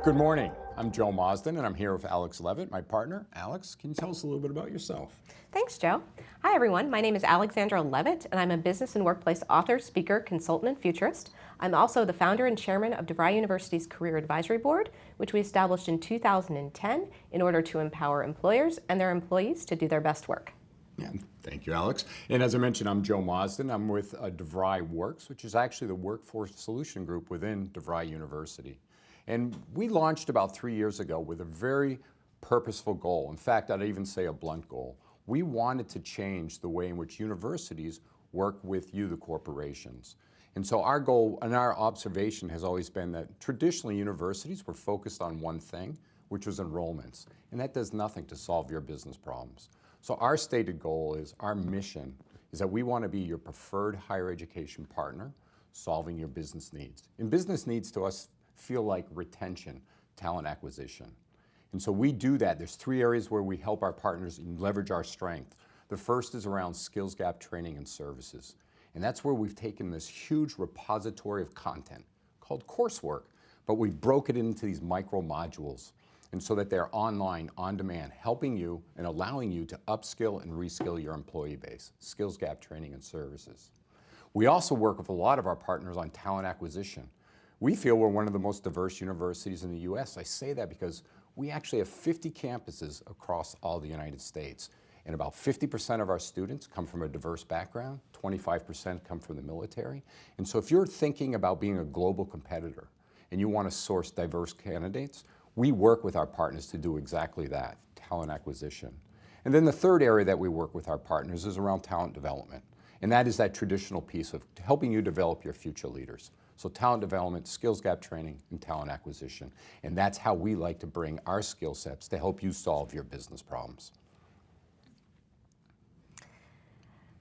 Good morning. I'm Joe Mozden, and I'm here with Alex Levit, my partner. Alex, can you tell us a little bit about yourself? Thanks, Joe. Hi, everyone. My name is Alexandra Levit, and I'm a business and workplace author, speaker, consultant, and futurist. I'm also the founder and chairman of DeVry University's Career Advisory Board, which we established in 2010 in order to empower employers and their employees to do their best work. Yeah, thank you, Alex. And as I mentioned, I'm Joe Mozden. I'm with DeVryWORKS, which is actually the workforce solution group within DeVry University. And we launched about 3 years ago with a very purposeful goal. In fact, I'd even say a blunt goal. We wanted to change the way in which universities work with you, the corporations. And so our goal and our observation has always been that traditionally universities were focused on one thing, which was enrollments. And that does nothing to solve your business problems. So our stated goal is, our mission is that we want to be your preferred higher education partner, solving your business needs. And business needs to us feel like retention, talent acquisition. And so we do that. There's 3 areas where we help our partners and leverage our strength. The first is around skills gap training and services. And that's where we've taken this huge repository of content called coursework, but we broke it into these micro modules. And so that they're online, on demand, helping you and allowing you to upskill and reskill your employee base, skills gap training and services. We also work with a lot of our partners on talent acquisition. We feel we're one of the most diverse universities in the US. I say that because we actually have 50 campuses across all the United States. And about 50% of our students come from a diverse background, 25% come from the military. And so if you're thinking about being a global competitor and you want to source diverse candidates, we work with our partners to do exactly that, talent acquisition. And then the third area that we work with our partners is around talent development. And that is that traditional piece of helping you develop your future leaders. So talent development, skills gap training, and talent acquisition. And that's how we like to bring our skill sets to help you solve your business problems.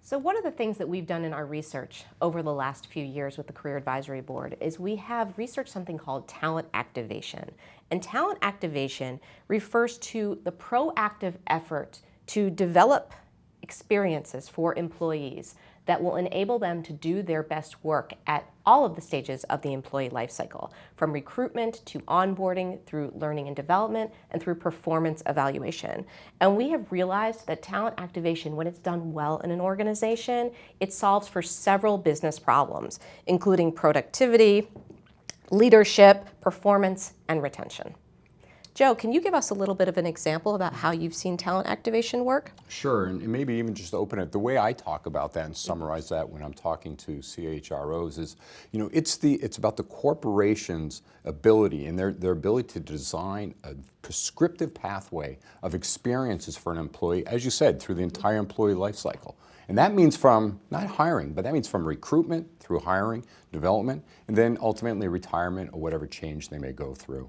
So one of the things that we've done in our research over the last few years with the Career Advisory Board is we have researched something called talent activation. And talent activation refers to the proactive effort to develop experiences for employees that will enable them to do their best work at all of the stages of the employee life cycle, from recruitment to onboarding, through learning and development, and through performance evaluation. And we have realized that talent activation, when it's done well in an organization, it solves for several business problems, including productivity, leadership, performance, and retention. Joe, can you give us a little bit of an example about how you've seen talent activation work? Sure, and maybe even just open it. The way I talk about that and summarize that when I'm talking to CHROs is, it's about the corporation's ability and their ability to design a prescriptive pathway of experiences for an employee, as you said, through the entire employee life cycle. And that means from, not hiring, but that means from recruitment through hiring, development, and then ultimately retirement or whatever change they may go through.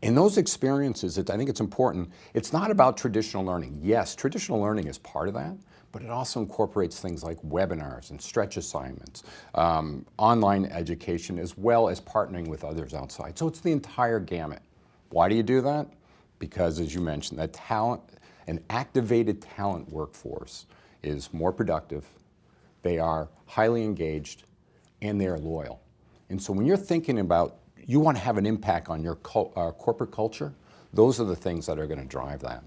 In those experiences, I think it's important, it's not about traditional learning. Yes, traditional learning is part of that, but it also incorporates things like webinars and stretch assignments, online education, as well as partnering with others outside. So it's the entire gamut. Why do you do that? Because, as you mentioned, that talent, an activated talent workforce is more productive, they are highly engaged, and they are loyal. And so when you're thinking about you want to have an impact on your corporate culture, those are the things that are going to drive that.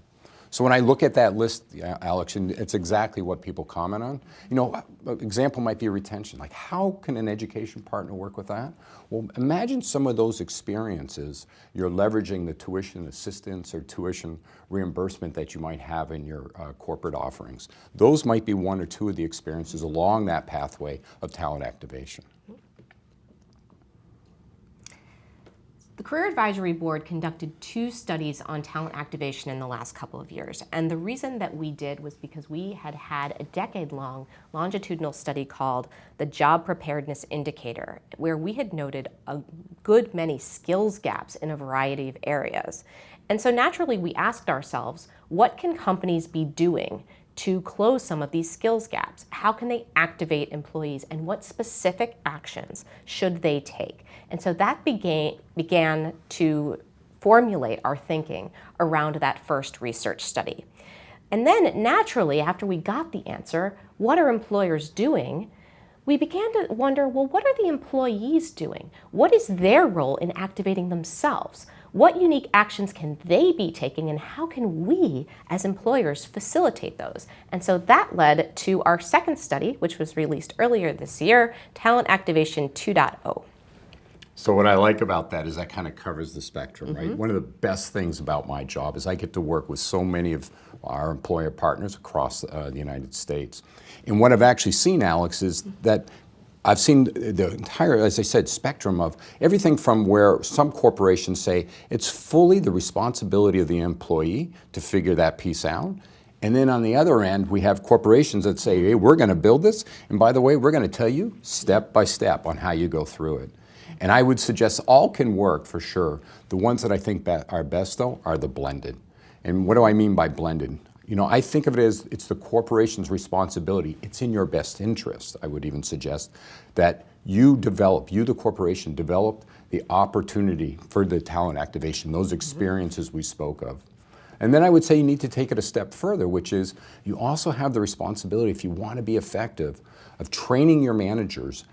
So when I look at that list, Alex, and it's exactly what people comment on, an example might be retention. Like, how can an education partner work with that? Well, imagine some of those experiences. You're leveraging the tuition assistance or tuition reimbursement that you might have in your corporate offerings. Those might be 1 or 2 of the experiences along that pathway of talent activation. The Career Advisory Board conducted 2 studies on talent activation in the last couple of years. And the reason that we did was because we had had a decade-long longitudinal study called the Job Preparedness Indicator, where we had noted a good many skills gaps in a variety of areas. And so naturally, we asked ourselves, what can companies be doing to close some of these skills gaps? How can they activate employees, and what specific actions should they take? And so that began to formulate our thinking around that first research study. And then naturally, after we got the answer, what are employers doing? we began to wonder, well, what are the employees doing? What is their role in activating themselves? What unique actions can they be taking, and how can we as employers facilitate those? And so that led to our second study, which was released earlier this year, Talent Activation 2.0. So what I like about that is that kind of covers the spectrum, right? One of the best things about my job is I get to work with so many of our employer partners across the United States. And what I've actually seen, Alex, is that I've seen the entire, as I said, spectrum of everything from where some corporations say it's fully the responsibility of the employee to figure that piece out. And then on the other end, we have corporations that say, hey, we're going to build this. And by the way, we're going to tell you step by step on how you go through it. And I would suggest all can work for sure. The ones that I think are best, though, are the blended. And what do I mean by blended? You know, I think of it as it's the corporation's responsibility. It's in your best interest, I would even suggest, that you, the corporation, developed the opportunity for the talent activation, those experiences we spoke of. And then I would say you need to take it a step further, which is you also have the responsibility, if you want to be effective, of training your managers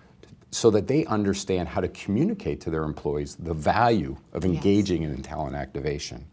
so that they understand how to communicate to their employees the value of engaging in talent activation.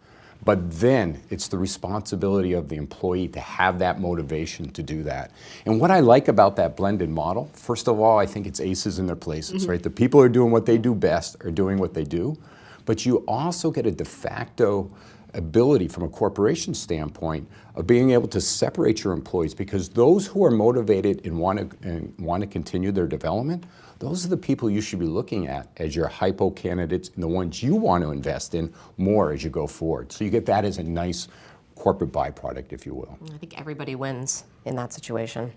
But then it's the responsibility of the employee to have that motivation to do that. And what I like about that blended model, first of all, I think it's aces in their places, right? The people who are doing what they do best are doing what they do, but you also get a de facto ability from a corporation standpoint of being able to separate your employees, because those who are motivated and want to continue their development, those are the people you should be looking at as your hypo candidates and the ones you want to invest in more as you go forward. So you get that as a nice corporate byproduct, if you will. I think everybody wins in that situation.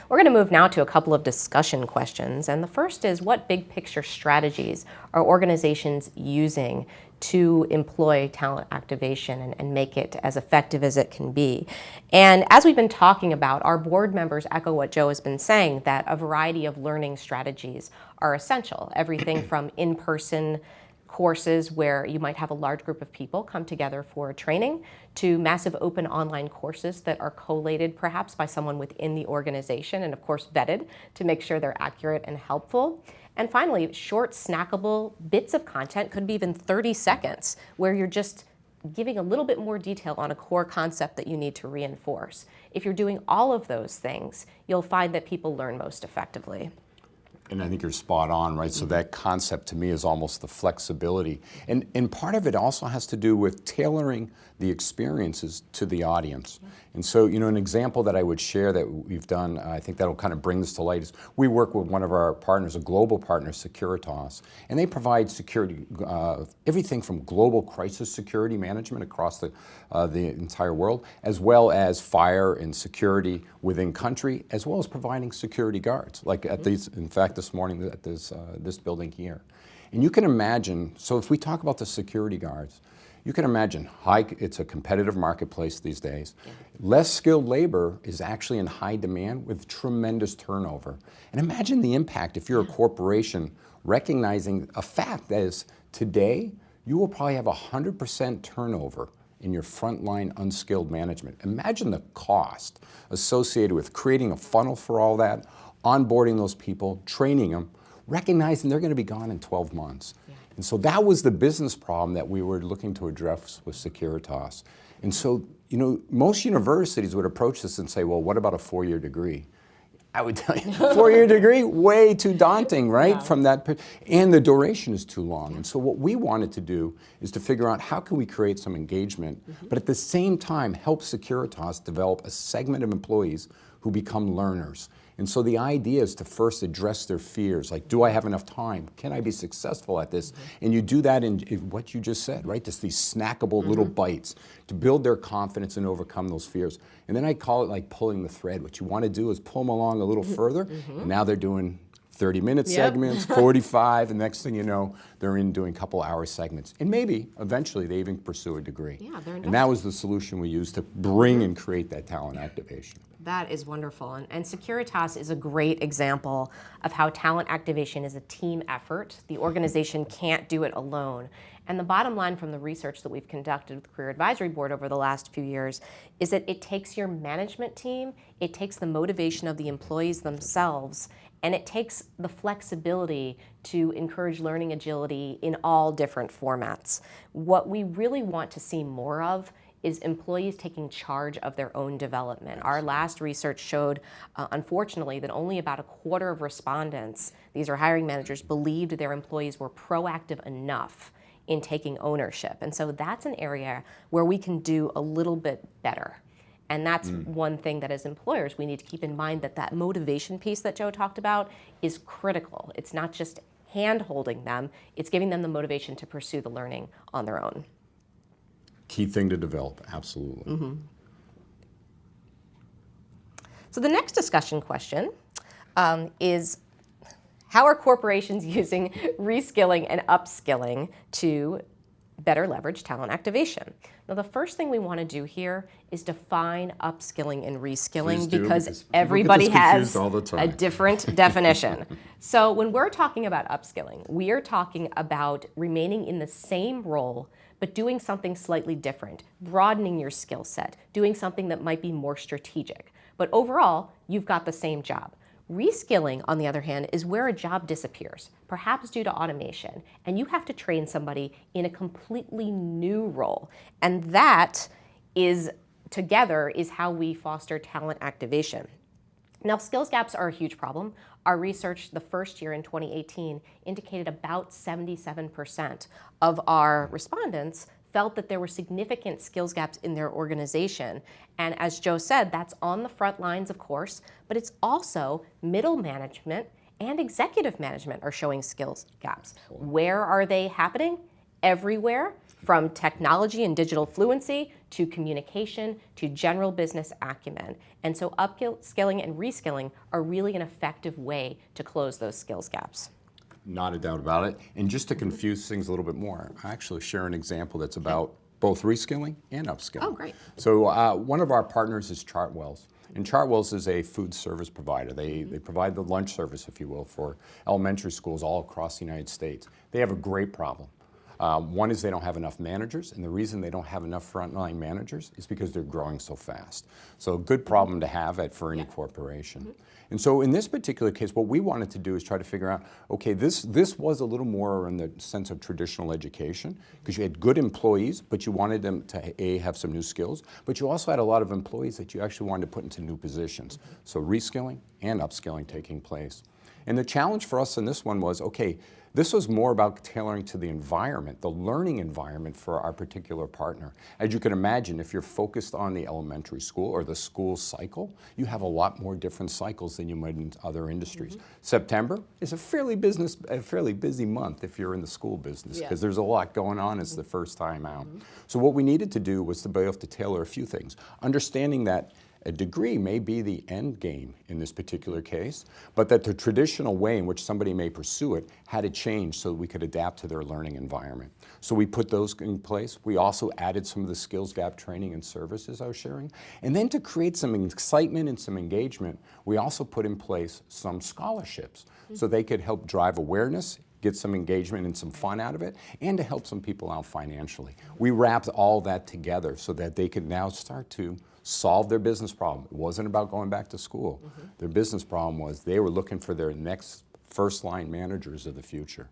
We're going to move now to a couple of discussion questions. And the first is, what big picture strategies are organizations using to employ talent activation and make it as effective as it can be? And as we've been talking about, our board members echo what Joe has been saying, that a variety of learning strategies are essential. Everything from in-person courses where you might have a large group of people come together for training, to massive open online courses that are collated perhaps by someone within the organization and of course vetted to make sure they're accurate and helpful. And finally, short snackable bits of content, could be even 30 seconds, where you're just giving a little bit more detail on a core concept that you need to reinforce. If you're doing all of those things, you'll find that people learn most effectively. And I think you're spot on, right? So that concept to me is almost the flexibility. And part of it also has to do with tailoring the experiences to the audience. And so, you know, an example that I would share that we've done, I think that'll kind of bring this to light, is we work with one of our partners, a global partner, Securitas, and they provide security, everything from global crisis security management across the entire world, as well as fire and security within country, as well as providing security guards, like at these, in fact, this morning at this building here. And you can imagine, so if we talk about the security guards, you can imagine it's a competitive marketplace these days. Yeah. Less skilled labor is actually in high demand with tremendous turnover. And imagine the impact if you're a corporation recognizing a fact that is today, you will probably have 100% turnover in your frontline unskilled management. Imagine the cost associated with creating a funnel for all that, onboarding those people, training them, recognizing they're going to be gone in 12 months. Yeah. And so that was the business problem that we were looking to address with Securitas. And so, you know, most universities would approach this and say, well, what about a 4-year degree? I would tell you, 4-year degree, way too daunting, right? Yeah. From that, and the duration is too long. Yeah. And so what we wanted to do is to figure out how can we create some engagement, but at the same time help Securitas develop a segment of employees who become learners. And so the idea is to first address their fears, like, do I have enough time? Can I be successful at this? And you do that in what you just said, right? Just these snackable little bites to build their confidence and overcome those fears. And then I call it like pulling the thread. What you want to do is pull them along a little further, and now they're doing 30-minute segments, 45, and next thing you know, they're doing a couple hour segments. And maybe, eventually, they even pursue a degree. Yeah, and that was the solution we used to bring and create that talent activation. That is wonderful. And Securitas is a great example of how talent activation is a team effort. The organization can't do it alone. And the bottom line from the research that we've conducted with the Career Advisory Board over the last few years is that it takes your management team, it takes the motivation of the employees themselves, And it takes the flexibility to encourage learning agility in all different formats. What we really want to see more of is employees taking charge of their own development. Our last research showed, unfortunately, that only about a quarter of respondents, these are hiring managers, believed their employees were proactive enough in taking ownership. And so that's an area where we can do a little bit better. And that's one thing that as employers, we need to keep in mind, that that motivation piece that Joe talked about is critical. It's not just hand-holding them, it's giving them the motivation to pursue the learning on their own. Key thing to develop, absolutely. So the next discussion question is, how are corporations using reskilling and upskilling to better leverage talent activation? Now, the first thing we want to do here is define upskilling and reskilling, because everybody has a different definition. So when we're talking about upskilling, we are talking about remaining in the same role, but doing something slightly different, broadening your skill set, doing something that might be more strategic. But overall, you've got the same job. Reskilling, on the other hand, is where a job disappears, perhaps due to automation, and you have to train somebody in a completely new role. And that is, together, is how we foster talent activation. Now, skills gaps are a huge problem. Our research the first year in 2018 indicated about 77% of our respondents felt that there were significant skills gaps in their organization. And as Joe said, that's on the front lines, of course, but it's also middle management and executive management are showing skills gaps. Where are they happening? Everywhere, from technology and digital fluency to communication to general business acumen. And so upskilling and reskilling are really an effective way to close those skills gaps. Not a doubt about it. And just to confuse things a little bit more, I actually share an example that's about both reskilling and upskilling. Oh, great. So one of our partners is Chartwells. And Chartwells is a food service provider. They provide the lunch service, if you will, for elementary schools all across the United States. They have a great problem. One is they don't have enough managers, and the reason they don't have enough frontline managers is because they're growing so fast. So a good problem to have for any corporation. And so in this particular case, what we wanted to do is try to figure out, okay, this was a little more in the sense of traditional education, because you had good employees, but you wanted them to have some new skills, but you also had a lot of employees that you actually wanted to put into new positions. So reskilling and upskilling taking place. And the challenge for us in this one was, okay, this was more about tailoring to the environment, the learning environment for our particular partner. As you can imagine, if you're focused on the elementary school or the school cycle, you have a lot more different cycles than you might in other industries. September is a fairly busy month if you're in the school business, because there's a lot going on. It's the first time out. So what we needed to do was to be able to tailor a few things, understanding that a degree may be the end game in this particular case, but that the traditional way in which somebody may pursue it had to change so that we could adapt to their learning environment. So we put those in place. We also added some of the skills gap training and services I was sharing. And then to create some excitement and some engagement, we also put in place some scholarships so they could help drive awareness, get some engagement and some fun out of it, and to help some people out financially. We wrapped all that together so that they could now start to solve their business problem. It wasn't about going back to school. Their business problem was they were looking for their next first-line managers of the future.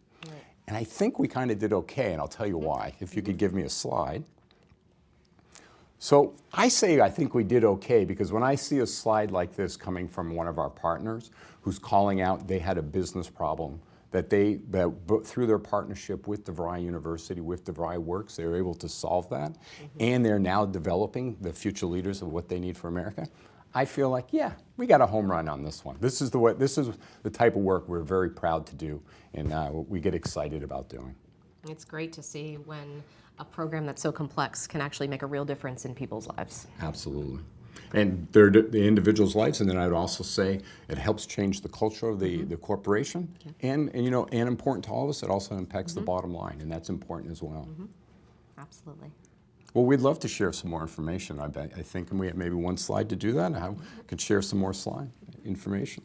And I think we kind of did okay, and I'll tell you why. If you could give me a slide. So I say I think we did okay because when I see a slide like this coming from one of our partners who's calling out they had a business problem, that through their partnership with DeVry University, with DeVryWORKS, they were able to solve that, and they're now developing the future leaders of what they need for America. I feel like, yeah, we got a home run on this one. This is the type of work we're very proud to do, and we get excited about doing. It's great to see when a program that's so complex can actually make a real difference in people's lives. Absolutely. And they're the individuals' lives, and then I would also say it helps change the culture of the corporation, and important to all of us, it also impacts the bottom line, and that's important as well. Absolutely. Well, we'd love to share some more information. I think, and we have maybe one slide to do that. I could share some more slide information.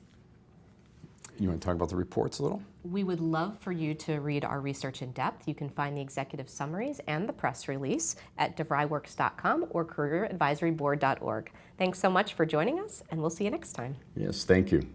You want to talk about the reports a little? We would love for you to read our research in depth. You can find the executive summaries and the press release at DeVryWORKS.com or CareerAdvisoryBoard.org. Thanks so much for joining us, and we'll see you next time. Yes, thank you.